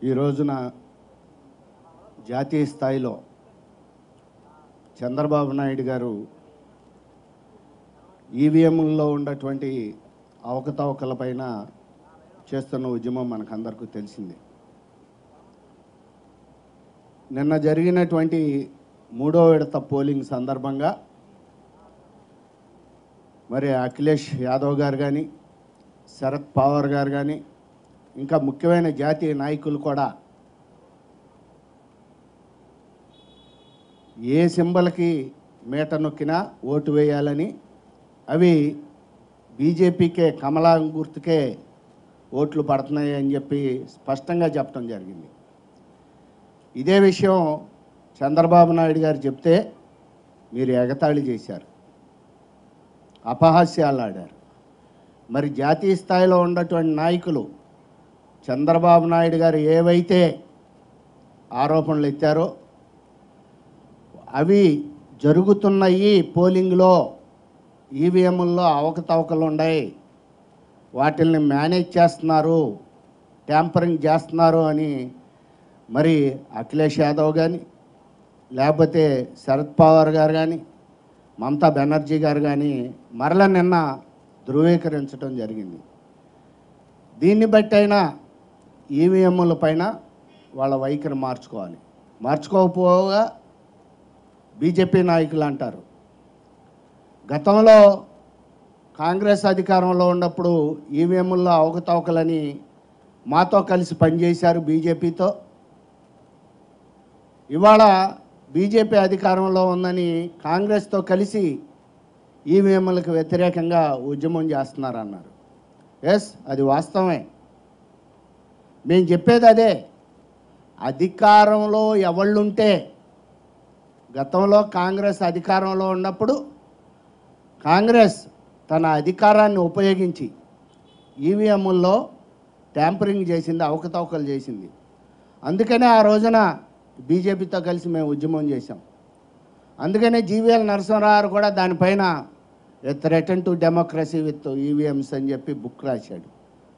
ఈ రోజున జాతీయ స్థాయిలో చంద్రబాబు నాయుడు గారు ఈవీఎంల్లో ఉన్నటువంటి అవకతవకలపైన చేస్తున్న ఉద్యమం మనకందరికీ తెలిసింది. నిన్న జరిగినటువంటి మూడో విడత పోలింగ్ సందర్భంగా మరి అఖిలేష్ యాదవ్ గారు కానీ, శరద్ పవార్ గారు కానీ, ఇంకా ముఖ్యమైన జాతీయ నాయకులు కూడా ఏ సింబల్కి మేట నొక్కినా ఓటు వేయాలని, అవి బీజేపీకే కమలా గుర్తుకే ఓట్లు పడుతున్నాయి అని చెప్పి స్పష్టంగా చెప్పడం జరిగింది. ఇదే విషయం చంద్రబాబు నాయుడు గారు చెప్తే మీరు ఎగతాళి చేశారు, అపహాస్యాలు ఆడారు. మరి జాతీయ స్థాయిలో ఉన్నటువంటి నాయకులు చంద్రబాబు నాయుడు గారు ఏవైతే ఆరోపణలు ఎత్తారో అవి జరుగుతున్నాయి. పోలింగ్లో ఈవీఎంల్లో అవకతవకలు ఉన్నాయి, వాటిల్ని మేనేజ్ చేస్తున్నారు, ట్యాంపరింగ్ చేస్తున్నారు అని మరి అఖిలేష్ యాదవ్ కానీ, లేకపోతే శరద్ పవార్ గారు కానీ, మమతా బెనర్జీ గారు కానీ మరల నిన్న ధృవీకరించడం జరిగింది. దీన్ని బట్టి అయినా ఈవీఎంల పైన వాళ్ళ వైఖరి మార్చుకోవాలి. మార్చుకోకపోగా బీజేపీ నాయకులు అంటారు, గతంలో కాంగ్రెస్ అధికారంలో ఉన్నప్పుడు ఈవీఎంల్లో అవకతవకలని మాతో కలిసి పనిచేశారు బీజేపీతో. ఇవాళ బీజేపీ అధికారంలో ఉందని కాంగ్రెస్తో కలిసి ఈవీఎంలకు వ్యతిరేకంగా ఉద్యమం చేస్తున్నారన్నారు. ఎస్, అది వాస్తవమే. మేము చెప్పేది అదే. అధికారంలో ఎవళ్ళుంటే, గతంలో కాంగ్రెస్ అధికారంలో ఉన్నప్పుడు కాంగ్రెస్ తన అధికారాన్ని ఉపయోగించి ఈవీఎంల్లో ట్యాంపరింగ్ చేసింది, అవకతవకలు చేసింది. అందుకనే ఆ రోజున బీజేపీతో కలిసి మేము ఉద్యమం చేశాం. అందుకనే జీవీఎల్ నరసింహారావు కూడా దానిపైన return to democracy with EVMs అని చెప్పి బుక్ రాశాడు.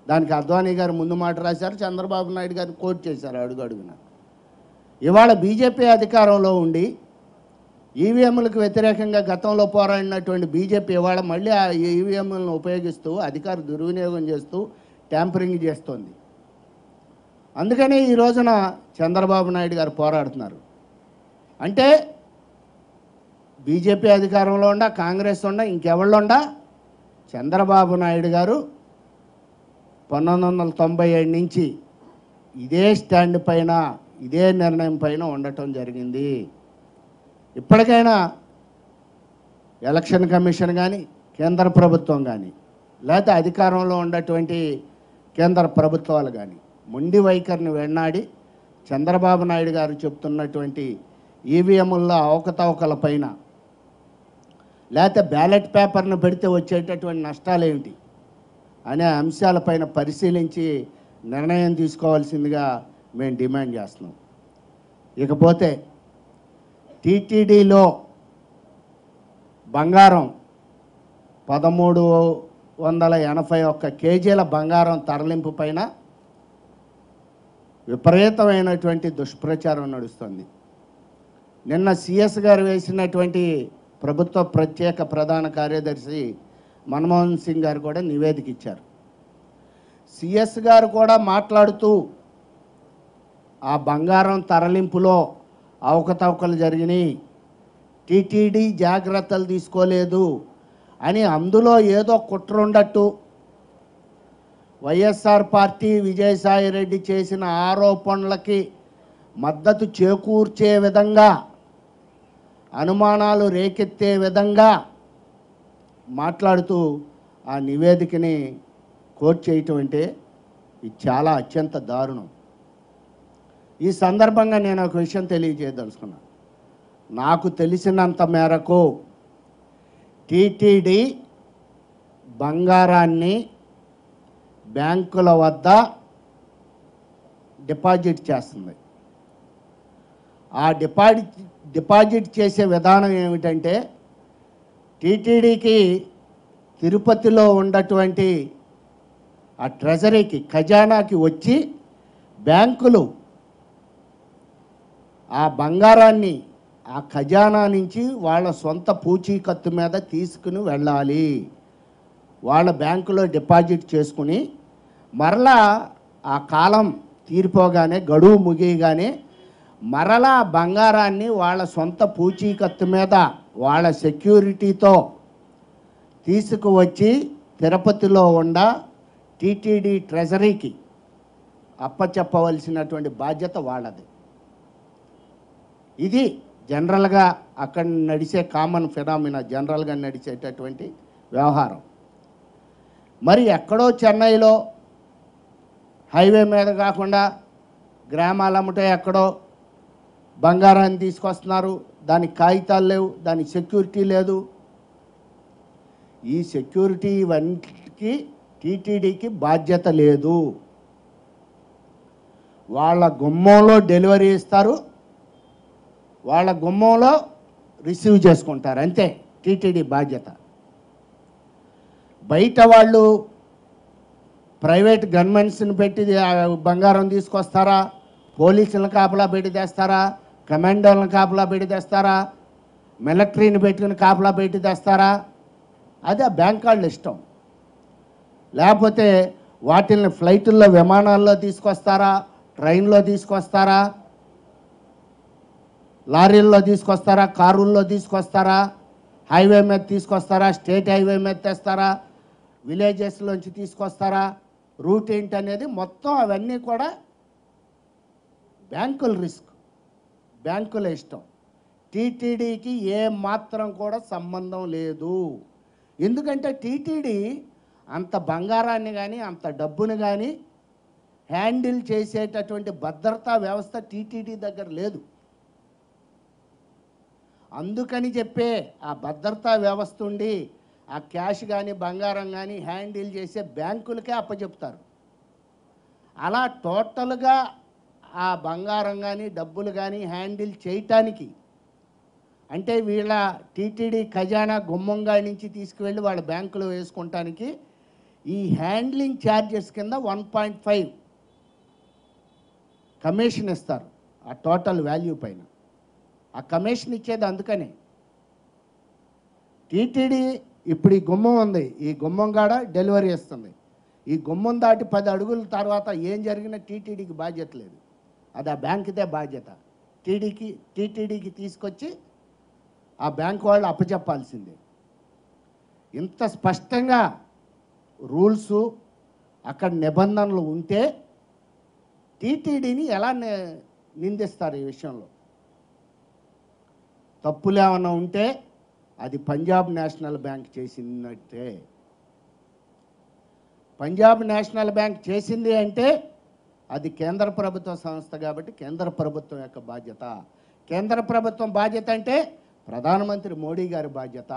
దానికి అద్వానీ గారు ముందు మాట రాశారు, చంద్రబాబు నాయుడు గారు కోట్ చేశారు అడుగు అడుగున. ఇవాళ బీజేపీ అధికారంలో ఉండి ఈవీఎంలకు వ్యతిరేకంగా గతంలో పోరాడినటువంటి బీజేపీ ఇవాళ మళ్ళీ ఆ ఈవీఎంలను ఉపయోగిస్తూ అధికార దుర్వినియోగం చేస్తూ ట్యాంపరింగ్ చేస్తోంది. అందుకని ఈ రోజున చంద్రబాబు నాయుడు గారు పోరాడుతున్నారు. అంటే బీజేపీ అధికారంలో ఉండా, కాంగ్రెస్ ఉండా, ఇంకెవళ్ళు ఉండా, చంద్రబాబు నాయుడు గారు 1997 నుంచి ఇదే స్టాండ్ పైన, ఇదే నిర్ణయం పైన ఉండటం జరిగింది. ఇప్పటికైనా ఎలక్షన్ కమిషన్ కానీ, కేంద్ర ప్రభుత్వం కానీ, లేకపోతే అధికారంలో ఉన్నటువంటి కేంద్ర ప్రభుత్వాలు కానీ మొండి వైఖరిని వెన్నాడి చంద్రబాబు నాయుడు గారు చెప్తున్నటువంటి ఈవీఎంల్లో అవకతవకల పైన, లేకపోతే బ్యాలెట్ పేపర్ను పెడితే వచ్చేటటువంటి నష్టాలు ఏమిటి అనే అంశాలపైన పరిశీలించి నిర్ణయం తీసుకోవాల్సిందిగా మేము డిమాండ్ చేస్తున్నాం. ఇకపోతే టీటీడీలో బంగారం 1381 కేజీల బంగారం తరలింపు పైన విపరీతమైనటువంటి దుష్ప్రచారం నడుస్తుంది. నిన్న సిఎస్ గారు వేసినటువంటి ప్రభుత్వ ప్రత్యేక ప్రధాన కార్యదర్శి మన్మోహన్ సింగ్ గారు కూడా నివేదిక ఇచ్చారు. సిఎస్ గారు కూడా మాట్లాడుతూ ఆ బంగారం తరలింపులో అవకతవకలు జరిగినాయి, టీటీడీ జాగ్రత్తలు తీసుకోలేదు అని, అందులో ఏదో కుట్ర ఉండట్టు వైఎస్ఆర్ పార్టీ విజయసాయి రెడ్డి చేసిన ఆరోపణలకి మద్దతు చేకూర్చే విధంగా, అనుమానాలు రేకెత్తే విధంగా మాట్లాడుతూ ఆ నివేదికని కోట్ చేయటం అంటే ఇది చాలా అత్యంత దారుణం. ఈ సందర్భంగా నేను ఒక విషయం తెలియజేయదలుచుకున్నాను. నాకు తెలిసినంత మేరకు టీటీడీ బంగారాన్ని బ్యాంకుల వద్ద డిపాజిట్ చేస్తుంది. ఆ డిపాజిట్ చేసే విధానం ఏమిటంటే, టీటీడీకి తిరుపతిలో ఉన్నటువంటి ఆ ట్రెజరీకి, ఖజానాకి వచ్చి బ్యాంకులు ఆ బంగారాన్ని ఆ ఖజానా నుంచి వాళ్ళ సొంత పూచీకత్తు మీద తీసుకుని వెళ్ళాలి. వాళ్ళ బ్యాంకులో డిపాజిట్ చేసుకుని మరలా ఆ కాలం తీరిపోగానే, గడువు ముగియగానే మరలా బంగారాన్ని వాళ్ళ సొంత పూచీకత్తు మీద వాళ్ళ సెక్యూరిటీతో తీసుకువచ్చి తిరుపతిలో ఉన్న టీటీడీ ట్రెజరీకి అప్పచెప్పవలసినటువంటి బాధ్యత వాళ్ళది. ఇది జనరల్గా అక్కడ నడిచే కామన్ ఫినామినా, జనరల్గా నడిచేటటువంటి వ్యవహారం. మరి ఎక్కడో చెన్నైలో హైవే మీద కాకుండా గ్రామాలమ్మటే ఎక్కడో బంగారాన్ని తీసుకొస్తున్నారు. దానికి కాగితాలు లేవు, దానికి సెక్యూరిటీ లేదు. ఈ సెక్యూరిటీ ఇవన్నిటికీ టీటీడీకి బాధ్యత లేదు. వాళ్ళ గుమ్మంలో డెలివరీ ఇస్తారు, వాళ్ళ గుమ్మంలో రిసీవ్ చేసుకుంటారు, అంతే టీటీడీ బాధ్యత. బయట వాళ్ళు ప్రైవేట్ గన్మెన్స్ని పెట్టి బంగారం తీసుకొస్తారా, పోలీసులను కాపలా పెట్టి తెస్తారా, కమాండోలను కాపలా పెట్టి తెస్తారా, మిలిటరీని పెట్టుకుని కాపలా పెట్టి తెస్తారా, అది ఆ బ్యాంక్ వాళ్ళు ఇష్టం. లేకపోతే వాటిల్ని ఫ్లైటుల్లో, విమానాల్లో తీసుకొస్తారా, ట్రైన్లో తీసుకొస్తారా, లారీల్లో తీసుకొస్తారా, కారుల్లో తీసుకొస్తారా, హైవే మీద తీసుకొస్తారా, స్టేట్ హైవే మీద తెస్తారా, విలేజెస్లోంచి తీసుకొస్తారా, రూట్ ఏంటి అనేది మొత్తం అవన్నీ కూడా బ్యాంకుల రిస్క్, బ్యాంకుల ఇష్టం. టీటీడీకి ఏ మాత్రం కూడా సంబంధం లేదు. ఎందుకంటే టీటీడీ అంత బంగారాన్ని కానీ అంత డబ్బును కానీ హ్యాండిల్ చేసేటటువంటి భద్రతా వ్యవస్థ టీటీడీ దగ్గర లేదు. అందుకని చెప్పే ఆ భద్రతా వ్యవస్థ ఉండి ఆ క్యాష్ కానీ బంగారం కానీ హ్యాండిల్ చేసే బ్యాంకులకే అప్పచెప్తారు. అలా టోటల్గా ఆ బంగారం కానీ డబ్బులు కానీ హ్యాండిల్ చేయటానికి, అంటే వీళ్ళ టీటీడీ ఖజానా గుమ్మంగా నుంచి తీసుకువెళ్ళి వాళ్ళ బ్యాంకులో వేసుకుంటానికి ఈ హ్యాండ్లింగ్ ఛార్జెస్ కింద 1.5 కమిషన్ ఇస్తారు ఆ టోటల్ వాల్యూ పైన. ఆ కమిషన్ ఇచ్చేది అందుకనే. టీటీడీ ఇప్పుడు ఈ గుమ్మం ఉంది, ఈ గుమ్మం కాడ డెలివరీ ఇస్తుంది. ఈ గుమ్మం దాటి 10 అడుగుల తర్వాత ఏం జరిగినా టీటీడీకి బాధ్యత లేదు, అది ఆ బ్యాంకుదే బాధ్యత. టీటీడీకి తీసుకొచ్చి ఆ బ్యాంకు వాళ్ళు అప్పచెప్పాల్సిందే. ఇంత స్పష్టంగా రూల్సు అక్కడ నిబంధనలు ఉంటే టీటీడీని ఎలా నిందిస్తారు? ఈ విషయంలో తప్పులు ఏమన్నా ఉంటే అది పంజాబ్ నేషనల్ బ్యాంక్ చేసినట్టే. పంజాబ్ నేషనల్ బ్యాంక్ చేసింది అంటే అది కేంద్ర ప్రభుత్వ సంస్థ కాబట్టి కేంద్ర ప్రభుత్వం యొక్క బాధ్యత. కేంద్ర ప్రభుత్వం బాధ్యత అంటే ప్రధానమంత్రి మోడీ గారి బాధ్యత.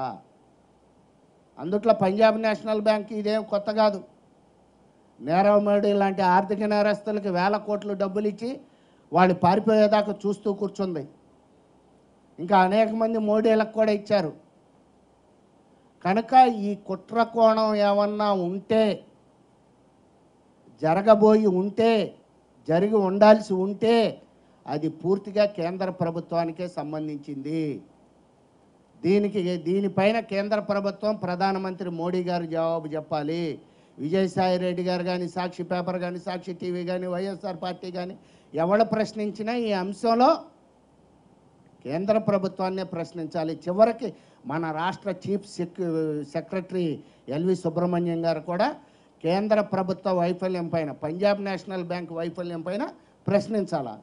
అందుట్లో పంజాబ్ నేషనల్ బ్యాంక్ ఇదేం కొత్త కాదు. నీరవ్ మోడీ లాంటి ఆర్థిక నేరస్తులకి వేల కోట్లు డబ్బులు ఇచ్చి వాళ్ళు పారిపోయేదాకా చూస్తూ కూర్చుంది. ఇంకా అనేక మంది మోడీలకు కూడా ఇచ్చారు. కనుక ఈ కుట్ర కోణం ఏమన్నా ఉంటే, జరగబోయి ఉంటే, జరిగి ఉండాల్సి ఉంటే అది పూర్తిగా కేంద్ర ప్రభుత్వానికే సంబంధించింది. దీనిపైన కేంద్ర ప్రభుత్వం, ప్రధానమంత్రి మోడీ గారు జవాబు చెప్పాలి. విజయసాయి రెడ్డి గారు కానీ, సాక్షి పేపర్ కానీ, సాక్షి టీవీ కానీ, వైఎస్ఆర్ పార్టీ కానీ ఎవరు ప్రశ్నించినా ఈ అంశంలో కేంద్ర ప్రభుత్వాన్నే ప్రశ్నించాలి. చివరికి మన రాష్ట్ర చీఫ్ సెక్రటరీ ఎల్వి సుబ్రహ్మణ్యం గారు కూడా కేంద్ర ప్రభుత్వ వైఫల్యం పైన, పంజాబ్ నేషనల్ బ్యాంక్ వైఫల్యం పైన ప్రశ్నించాలా.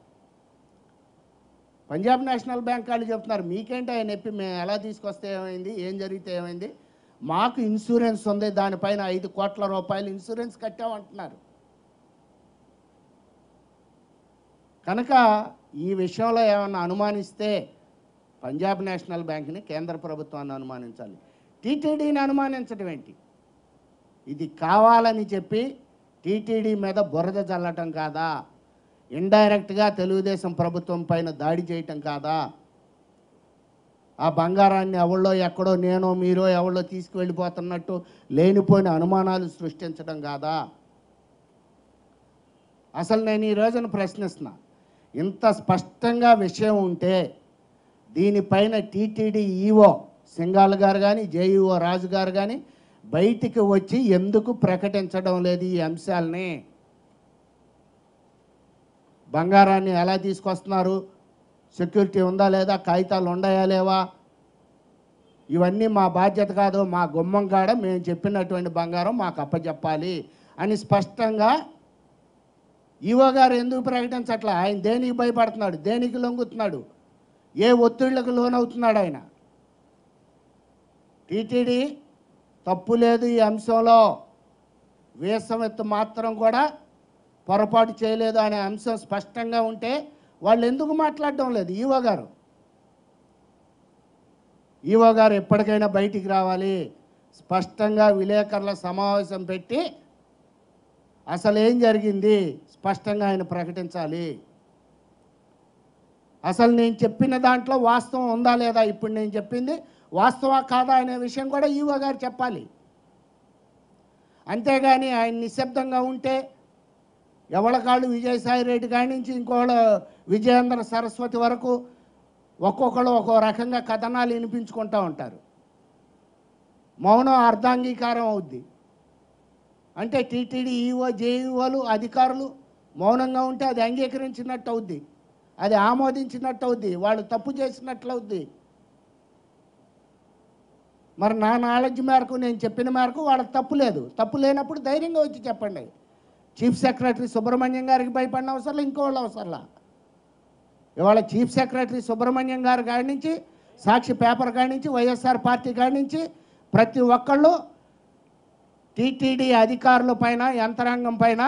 పంజాబ్ నేషనల్ బ్యాంక్ వాళ్ళు చెప్తున్నారు, మీకేంటి ఆయన నొప్పి, మేము ఎలా తీసుకొస్తే ఏమైంది, ఏం జరిగితే ఏమైంది, మాకు ఇన్సూరెన్స్ ఉంది, దానిపైన 5 కోట్ల రూపాయలు ఇన్సూరెన్స్ కట్టామంటున్నారు. కనుక ఈ విషయంలో ఏమన్నా అనుమానిస్తే పంజాబ్ నేషనల్ బ్యాంక్ని, కేంద్ర ప్రభుత్వాన్ని అనుమానించాలి. టీటీడీని అనుమానించడం ఏంటి? ఇది కావాలని చెప్పి టీటీడీ మీద బురద చల్లటం కాదా? ఇండైరెక్ట్గా తెలుగుదేశం ప్రభుత్వం పైన దాడి చేయటం కాదా? ఆ బంగారాన్ని ఎవళ్ళో ఎక్కడో నేనో మీరో ఎవళ్ళో తీసుకువెళ్ళిపోతున్నట్టు లేనిపోయిన అనుమానాలు సృష్టించడం కాదా? అసలు నేను ఈ రోజున ప్రశ్నిస్తున్నా, ఇంత స్పష్టంగా విషయం ఉంటే దీనిపైన టీటీడీ ఈఓ సింగాల్ గారు కానీ జేఈఓ రాజు గారు కానీ బయటికి వచ్చి ఎందుకు ప్రకటించడం లేదు ఈ అంశాలని? బంగారాన్ని ఎలా తీసుకొస్తున్నారు, సెక్యూరిటీ ఉందా లేదా, కాగితాలు ఉన్నాయా లేవా, ఇవన్నీ మా బాధ్యత కాదు, మా గుమ్మం కాడ మేము చెప్పినటువంటి బంగారం మాకు అప్పచెప్పాలి అని స్పష్టంగా ఈవో గారు ఎందుకు ప్రకటించట్లా? ఆయన దేనికి భయపడుతున్నాడు, దేనికి లొంగుతున్నాడు, ఏ ఒత్తిళ్లకు లోనవుతున్నాడు ఆయన? టీటీడీ తప్పు లేదు ఈ అంశంలో, వేసమెత్తు మాత్రం కూడా పొరపాటు చేయలేదు అనే అంశం స్పష్టంగా ఉంటే వాళ్ళు ఎందుకు మాట్లాడడం లేదు? ఈవో గారు ఎప్పటికైనా బయటికి రావాలి, స్పష్టంగా విలేకరుల సమావేశం పెట్టి అసలు ఏం జరిగింది స్పష్టంగా ఆయన ప్రకటించాలి. అసలు నేను చెప్పిన దాంట్లో వాస్తవం ఉందా లేదా, ఇప్పుడు నేను చెప్పింది వాస్తవా కాదా అనే విషయం కూడా ఈవో గారు చెప్పాలి. అంతేగాని ఆయన నిశ్శబ్దంగా ఉంటే ఎవళ్ళకాళ్ళు విజయసాయి రెడ్డి కాడి నుంచి ఇంకోళ్ళు విజయేంద్ర సరస్వతి వరకు ఒక్కొక్కళ్ళు ఒక్కో రకంగా కథనాలు వినిపించుకుంటూ ఉంటారు. మౌనం అర్ధాంగీకారం అవుద్ది. అంటే టీటీడీ ఈఓ జేఈఓలు అధికారులు మౌనంగా ఉంటే అది అంగీకరించినట్టు అవుద్ది, అది ఆమోదించినట్టు అవుద్ది, వాళ్ళు తప్పు చేసినట్లు అవుద్ది. మరి నా నాలెడ్జ్ మేరకు నేను చెప్పిన మేరకు వాళ్ళకి తప్పు లేదు. తప్పు లేనప్పుడు ధైర్యంగా వచ్చి చెప్పండి. చీఫ్ సెక్రటరీ సుబ్రహ్మణ్యం గారికి భయపడిన అవసరంలా, ఇంకోళ్ళు అవసరంలా. ఇవాళ చీఫ్ సెక్రటరీ సుబ్రహ్మణ్యం గారి కాడి నుంచి, సాక్షి పేపర్ కాడి నుంచి, వైఎస్ఆర్ పార్టీ కాడి నుంచి ప్రతి ఒక్కళ్ళు టీటీడీ అధికారుల పైన, యంత్రాంగం పైన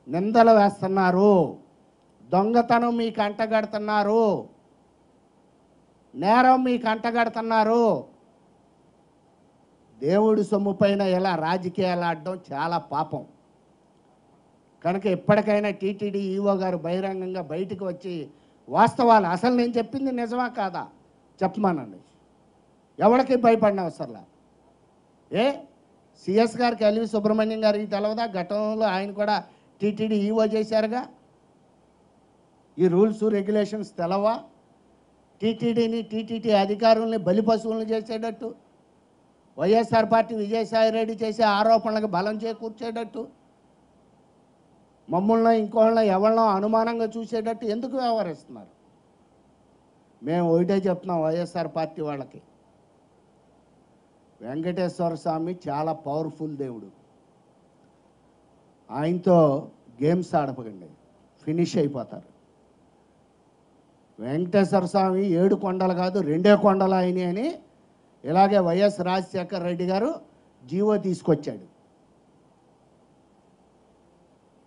నిందలు వేస్తున్నారు, దొంగతనం మీకు అంటగడుతున్నారు, నేరం మీకు అంటగడుతున్నారు. దేవుడి సొమ్ము పైన ఇలా రాజకీయాలు ఆడడం చాలా పాపం. కనుక ఎప్పటికైనా టీటీడీ ఈఓ గారు బహిరంగంగా బయటకు వచ్చి వాస్తవాలు, అసలు నేను చెప్పింది నిజమా కాదా చెప్పమానండి. ఎవరికి భయపడిన అవసరంలా. సిఎస్ గారికి, ఎల్వి సుబ్రహ్మణ్యం గారికి తెలవదా? గతంలో ఆయన కూడా టీటీడీ ఈఓ చేశారుగా. ఈ రూల్స్ రెగ్యులేషన్స్ తెలవా? టీటీడీని, టీటీడీ అధికారుల్ని బలిపశువులను చేసేటట్టు, వైఎస్ఆర్ పార్టీ విజయసాయి రెడ్డి చేసే ఆరోపణలకు బలం చేకూర్చేటట్టు, మమ్మల్ని ఇంకోళ్ళని ఎవరినో అనుమానంగా చూసేటట్టు ఎందుకు వ్యవహరిస్తున్నారు? మేము ఒకటే చెప్తున్నాం వైఎస్ఆర్ పార్టీ వాళ్ళకి, వెంకటేశ్వర స్వామి చాలా పవర్ఫుల్ దేవుడు. ఆయనతో గేమ్స్ ఆడపకండి, ఫినిష్ అయిపోతారు. వెంకటేశ్వర స్వామి 7 కొండలు కాదు 2 కొండలు అయినాయి అని ఇలాగే వైఎస్ రాజశేఖర్ రెడ్డి గారు జీవో తీసుకొచ్చాడు.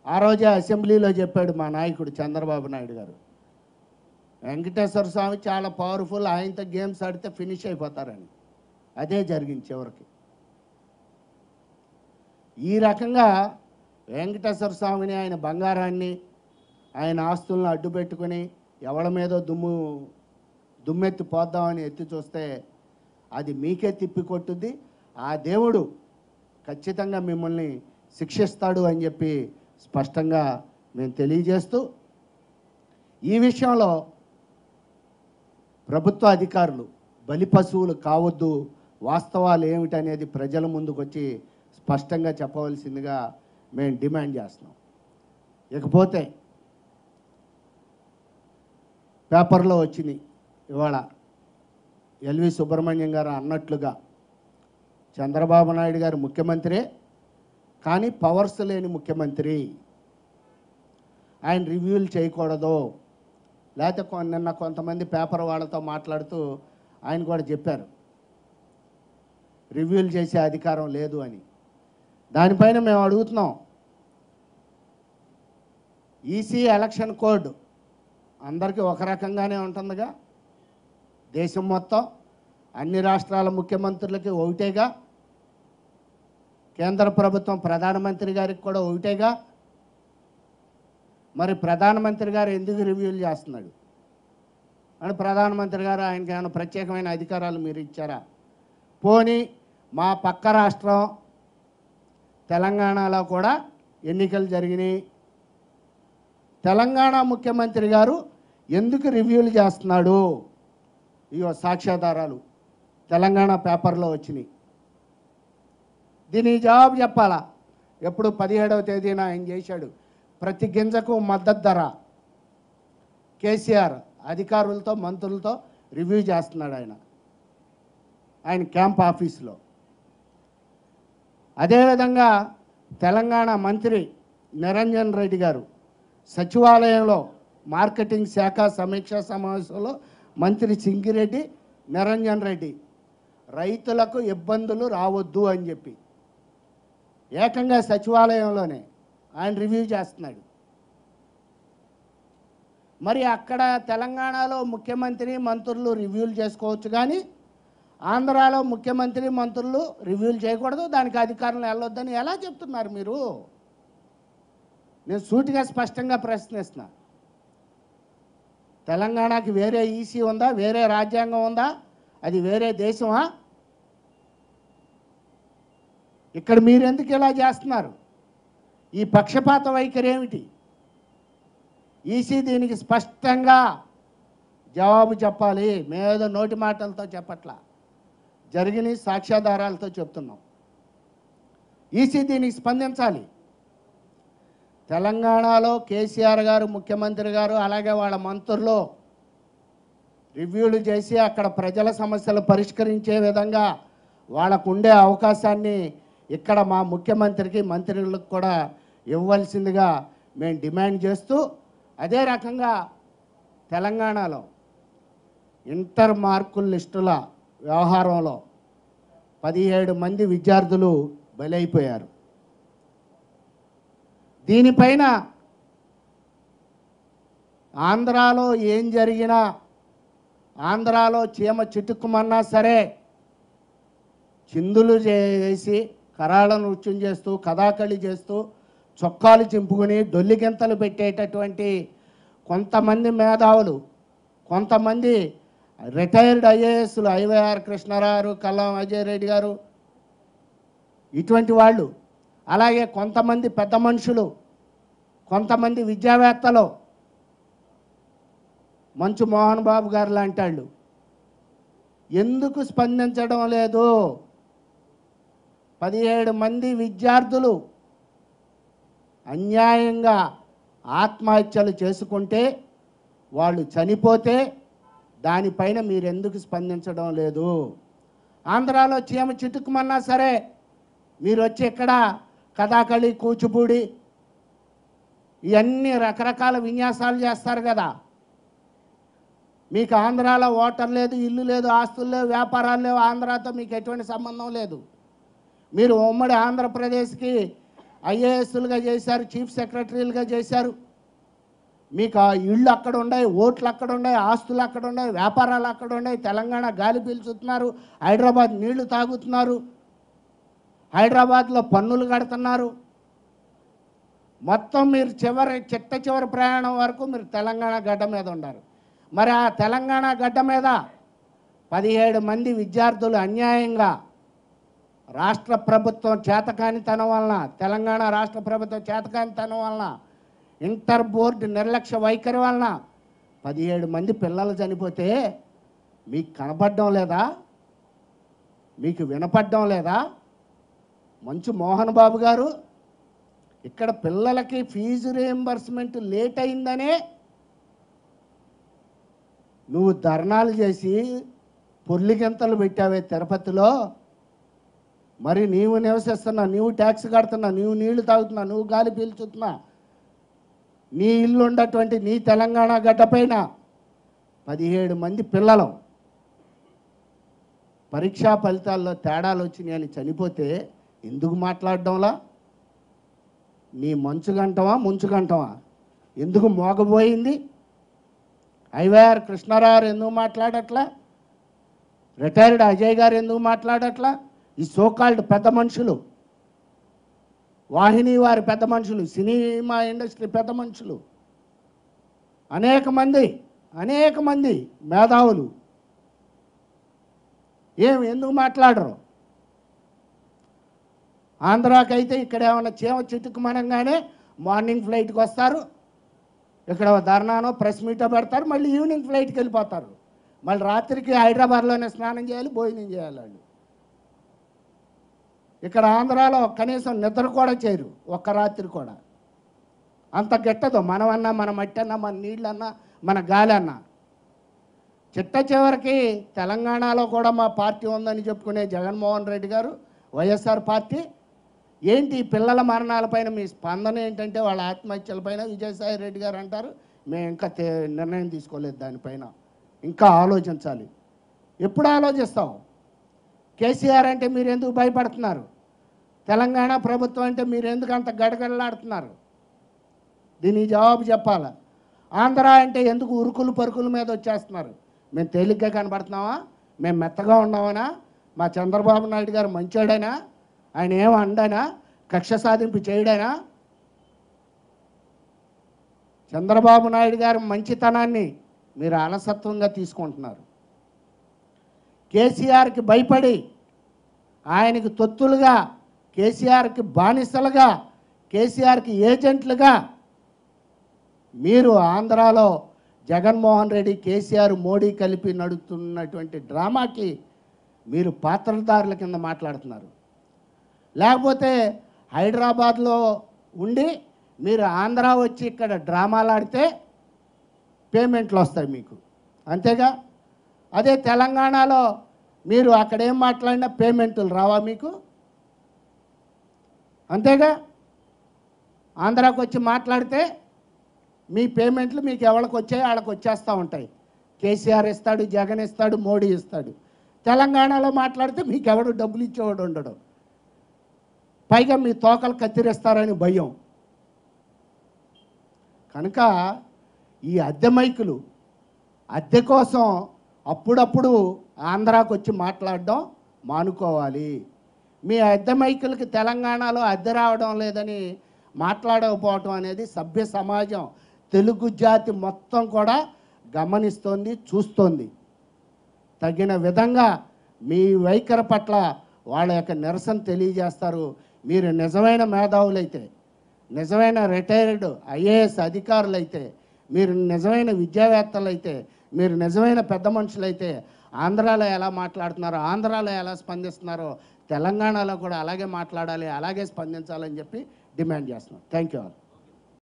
ఆ రోజే అసెంబ్లీలో చెప్పాడు మా నాయకుడు చంద్రబాబు నాయుడు గారు, వెంకటేశ్వర స్వామి చాలా పవర్ఫుల్, ఆయనతో గేమ్స్ ఆడితే ఫినిష్ అయిపోతారని. అదే జరిగింది చివరికి. ఈ రకంగా వెంకటేశ్వర స్వామిని, ఆయన బంగారాన్ని, ఆయన ఆస్తులను అడ్డు పెట్టుకుని ఎవరి మీదో దుమ్మెత్తి పోద్దామని ఎత్తి చూస్తే అది మీకే తిప్పి కొట్టుద్ది. ఆ దేవుడు ఖచ్చితంగా మిమ్మల్ని శిక్షిస్తాడు అని చెప్పి స్పష్టంగా మేము తెలియజేస్తూ, ఈ విషయంలో ప్రభుత్వ అధికారులు బలిపశువులు కావద్దు, వాస్తవాలు ఏమిటనేది ప్రజల ముందుకు వచ్చి స్పష్టంగా చెప్పవలసిందిగా మేము డిమాండ్ చేస్తున్నాం. ఇకపోతే పేపర్లో వచ్చింది ఇవాళ, ఎల్వి సుబ్రహ్మణ్యం గారు అన్నట్లుగా చంద్రబాబు నాయుడు గారు ముఖ్యమంత్రే, కానీ పవర్స్ లేని ముఖ్యమంత్రి, ఆయన రివ్యూలు చేయకూడదు. లేకపోతే నిన్న కొంతమంది పేపర్ వాళ్ళతో మాట్లాడుతూ ఆయన కూడా చెప్పారు రివ్యూలు చేసే అధికారం లేదు అని. దానిపైన మేము అడుగుతున్నాం, ఈసీ ఎలక్షన్ కోడ్ అందరికీ ఒక రకంగానే ఉంటుందిగా, దేశం మొత్తం అన్ని రాష్ట్రాల ముఖ్యమంత్రులకి ఒకటేగా, కేంద్ర ప్రభుత్వం ప్రధానమంత్రి గారికి కూడా ఒకటేగా. మరి ప్రధానమంత్రి గారు ఎందుకు రివ్యూలు చేస్తున్నాడు అని ప్రధానమంత్రి గారు ఆయనకి ఏమైనా ప్రత్యేకమైన అధికారాలు మీరు ఇచ్చారా? పోనీ మా పక్క రాష్ట్రం తెలంగాణలో కూడా ఎన్నికలు జరిగినాయి, తెలంగాణ ముఖ్యమంత్రి గారు ఎందుకు రివ్యూలు చేస్తున్నాడు? ఇగో సాక్ష్యాధారాలు తెలంగాణ పేపర్లో వచ్చినాయి. దీనికి జవాబు చెప్పాలా? ఎప్పుడు 17వ తేదీన ఆయన చేశాడు. ప్రతి గింజకు మద్దతు ధర. కేసీఆర్ అధికారులతో మంత్రులతో రివ్యూ చేస్తున్నాడు ఆయన క్యాంప్ ఆఫీస్లో. అదేవిధంగా తెలంగాణ మంత్రి నిరంజన్ రెడ్డి గారు సచివాలయంలో మార్కెటింగ్ శాఖ సమీక్షా సమావేశంలో మంత్రి సింగిరెడ్డి నిరంజన్ రెడ్డి రైతులకు ఇబ్బందులు రావద్దు అని చెప్పి ఏకంగా సచివాలయంలోనే ఆయన రివ్యూ చేస్తున్నాడు. మరి అక్కడ తెలంగాణలో ముఖ్యమంత్రి మంత్రులు రివ్యూలు చేసుకోవచ్చు, కానీ ఆంధ్రాలో ముఖ్యమంత్రి మంత్రులు రివ్యూలు చేయకూడదు, దానికి అధికారులు వెళ్ళొద్దని ఎలా చెప్తున్నారు మీరు? నేను సూటిగా స్పష్టంగా ప్రశ్నిస్తున్నా. తెలంగాణకి వేరే ఈసీ ఉందా? వేరే రాజ్యాంగం ఉందా? అది వేరే దేశమా? ఇక్కడ మీరు ఎందుకు ఇలా చేస్తున్నారు? ఈ పక్షపాత వైఖరి ఏమిటి? ఈసీ దీనికి స్పష్టంగా జవాబు చెప్పాలి. మేదో నోటి మాటలతో చెప్పట్లా, జరిగిన సాక్ష్యాధారాలతో చెప్తున్నాం. ఈసీ దీనికి స్పందించాలి. తెలంగాణలో కేసీఆర్ గారు ముఖ్యమంత్రి గారు అలాగే వాళ్ళ మంత్రులు రివ్యూలు చేసి అక్కడ ప్రజల సమస్యలు పరిష్కరించే విధంగా వాళ్ళకు ఉండే అవకాశాన్ని ఇక్కడ మా ముఖ్యమంత్రికి మంత్రులకు కూడా ఇవ్వాల్సిందిగా మేము డిమాండ్ చేస్తూ, అదే రకంగా తెలంగాణలో ఇంటర్ మార్కుల లిస్టుల వ్యవహారంలో 17 మంది విద్యార్థులు బలైపోయారు. దీనిపైన ఆంధ్రాలో ఏం జరిగినా, ఆంధ్రాలో చీమ చిటుక్కుమన్నా సరే చిందులు చేసి కరాళ నృత్యం చేస్తూ కథాకళి చేస్తూ చొక్కాలు చింపుకొని డొల్లిగింతలు పెట్టేటటువంటి కొంతమంది మేధావులు, కొంతమంది రిటైర్డ్ ఐఏఎస్లు, ఐవైఆర్ కృష్ణారావు, కల్లం అజయ్ రెడ్డి గారు, ఇటువంటి వాళ్ళు, అలాగే కొంతమంది పెద్ద మనుషులు, కొంతమంది విద్యావేత్తలు, మంచు మోహన్ బాబు గారు లాంటి వాళ్ళు ఎందుకు స్పందించడం లేదు? 17 మంది విద్యార్థులు అన్యాయంగా ఆత్మహత్యలు చేసుకుంటే, వాళ్ళు చనిపోతే దానిపైన మీరు ఎందుకు స్పందించడం లేదు? ఆంధ్రాలో చీమ చిటుకుమన్నా సరే మీరు వచ్చి ఇక్కడ కథాకళి, కూచిపూడి ఇవన్నీ రకరకాల విన్యాసాలు చేస్తారు కదా. మీకు ఆంధ్రాలో ఓటర్ లేదు, ఇల్లు లేదు, ఆస్తులు లేవు, వ్యాపారాలు లేవు, ఆంధ్రాతో మీకు ఎటువంటి సంబంధం లేదు. మీరు ఉమ్మడి ఆంధ్రప్రదేశ్కి ఐఏఎస్లుగా చేశారు, చీఫ్ సెక్రటరీలుగా చేశారు. మీకు ఆ ఇళ్ళు అక్కడ ఉన్నాయి, ఓట్లు అక్కడ ఉన్నాయి, ఆస్తులు అక్కడ ఉన్నాయి, వ్యాపారాలు అక్కడ ఉన్నాయి. తెలంగాణ గాలి పీల్చుతున్నారు, హైదరాబాద్ నీళ్లు తాగుతున్నారు, హైదరాబాద్లో పన్నులు కడుతున్నారు. మొత్తం మీరు చిట్ట చివరి ప్రయాణం వరకు మీరు తెలంగాణ గడ్డ మీద ఉన్నారు. మరి ఆ తెలంగాణ గడ్డ మీద 17 మంది విద్యార్థులు అన్యాయంగా రాష్ట్ర ప్రభుత్వం చేతకానితనం వలన, తెలంగాణ రాష్ట్ర ప్రభుత్వం చేతకానితనం వలన, ఇంటర్ బోర్డు నిర్లక్ష్య వైఖరి వలన 17 మంది పిల్లలు చనిపోతే మీకు కనపడడం లేదా? మీకు వినపడడం లేదా? మంచు మోహన్ బాబు గారు, ఇక్కడ పిల్లలకి ఫీజు రీయింబర్స్మెంట్ లేట్ అయిందనే నువ్వు ధర్నాలు చేసి పొర్లిగంతలు పెట్టావే తిరుపతిలో. మరి నీవు నివసిస్తున్నా, నీవు ట్యాక్స్ కడుతున్నా, నీవు నీళ్లు తాగుతున్నా, నువ్వు గాలి పీల్చుతున్నా, నీ ఇల్లు ఉన్నటువంటి నీ తెలంగాణ గడ్డపైన 17 మంది పిల్లలు పరీక్షా ఫలితాల్లో తేడాలు వచ్చినాయని చనిపోతే ఎందుకు మాట్లాడడంలా? నీ మంచుగంటవా ముంచుగంటవా? ఎందుకు మోగబోయింది? ఐవైఆర్ కృష్ణారావు ఎందుకు మాట్లాడట్లా? రిటైర్డ్ అజయ్ గారు ఎందుకు మాట్లాడట్లా? ఈ సోకాల్డ్ పెద్ద మనుషులు, వాహిని వారి పెద్ద మనుషులు, సినిమా ఇండస్ట్రీ పెద్ద మనుషులు, అనేక మంది మేధావులు ఎందుకు మాట్లాడరు? ఆంధ్రాకైతే ఇక్కడ ఏమైనా చీమ చిటుకుమనంగానే మార్నింగ్ ఫ్లైట్కి వస్తారు, ఇక్కడ ధర్నానో ప్రెస్ మీటో పెడతారు, మళ్ళీ ఈవినింగ్ ఫ్లైట్కి వెళ్ళిపోతారు. మళ్ళీ రాత్రికి హైదరాబాద్లోనే స్నానం చేయాలి, భోజనం చేయాలి వాళ్ళు. ఇక్కడ ఆంధ్రాలో కనీసం నిద్ర కూడా చేయరు, ఒక్క రాత్రి కూడా. అంత గిట్టదు మనమన్నా, మన మట్టి అన్నా, మన నీళ్ళన్నా, మన గాలి అన్నా. చిట్ట చివరికి తెలంగాణలో కూడా మా పార్టీ ఉందని చెప్పుకునే జగన్మోహన్ రెడ్డి గారు, వైఎస్ఆర్ పార్టీ ఏంటి పిల్లల మరణాలపైన మీ స్పందన ఏంటంటే వాళ్ళ ఆత్మహత్యలపైన విజయసాయి రెడ్డి గారు అంటారు మేము ఇంకా నిర్ణయం తీసుకోలేదు, దానిపైన ఇంకా ఆలోచించాలి. ఎప్పుడు ఆలోచిస్తాం? కేసీఆర్ అంటే మీరు ఎందుకు భయపడుతున్నారు? తెలంగాణ ప్రభుత్వం అంటే మీరు ఎందుకు అంత గడగడలాడుతున్నారు? దీనికి జవాబు చెప్పాలి. ఆంధ్ర అంటే ఎందుకు ఉరుకులు పరుకుల మీద వచ్చేస్తున్నారు? మేము తేలిగ్గా కనబడుతున్నామా? మేము మెత్తగా ఉన్నామనా? మా చంద్రబాబు నాయుడు గారు మంచోడైనా? ఆయన ఏం అండనా? కక్ష సాధింపు చేయడైనా? చంద్రబాబు నాయుడు గారి మంచితనాన్ని మీరు అలసత్వంగా తీసుకుంటున్నారు. కేసీఆర్కి భయపడి ఆయనకి తొత్తులుగా, కేసీఆర్కి బానిసలుగా, కేసీఆర్కి ఏజెంట్లుగా మీరు ఆంధ్రాలో జగన్మోహన్ రెడ్డి, కేసీఆర్, మోడీ కలిపి నడుస్తున్నటువంటి డ్రామాకి మీరు పాత్రధారుల కింద మాట్లాడుతున్నారు. లేకపోతే హైదరాబాద్లో ఉండి మీరు ఆంధ్ర వచ్చి ఇక్కడ డ్రామాలు ఆడితే పేమెంట్లు వస్తాయి మీకు, అంతేగా? అదే తెలంగాణలో మీరు అక్కడేం మాట్లాడినా పేమెంట్లు రావా మీకు? అంతేగా? ఆంధ్రాకి వచ్చి మాట్లాడితే మీ పేమెంట్లు మీకు ఎవరికి వచ్చాయో వాళ్ళకి వచ్చేస్తూ ఉంటాయి. కేసీఆర్ ఇస్తాడు, జగన్ ఇస్తాడు, మోడీ ఇస్తాడు. తెలంగాణలో మాట్లాడితే మీకు ఎవడు డబ్బులు ఇచ్చేవాడు ఉండడు, పైగా మీ తోకలు కత్తిరిస్తారని భయం. కనుక ఈ అద్దె మైకులు, అద్దె కోసం అప్పుడప్పుడు ఆంధ్రాకు వచ్చి మాట్లాడడం మానుకోవాలి. మీ అద్దె మైకులకి తెలంగాణలో అద్దె రావడం లేదని మాట్లాడకపోవటం అనేది సభ్య సమాజం, తెలుగు జాతి మొత్తం కూడా గమనిస్తోంది, చూస్తోంది. తగిన విధంగా మీ వైఖరి పట్ల వాళ్ళ యొక్క నిరసన తెలియజేస్తారు. మీరు నిజమైన మేధావులైతే, నిజమైన రిటైర్డ్ ఐఏఎస్ అధికారులైతే, మీరు నిజమైన విద్యావేత్తలైతే, మీరు నిజమైన పెద్ద మనుషులైతే ఆంధ్రాలో ఎలా మాట్లాడుతున్నారో, ఆంధ్రాలో ఎలా స్పందిస్తున్నారో తెలంగాణలో కూడా అలాగే మాట్లాడాలి, అలాగే స్పందించాలని చెప్పి డిమాండ్ చేస్తున్నాం. Thank you all.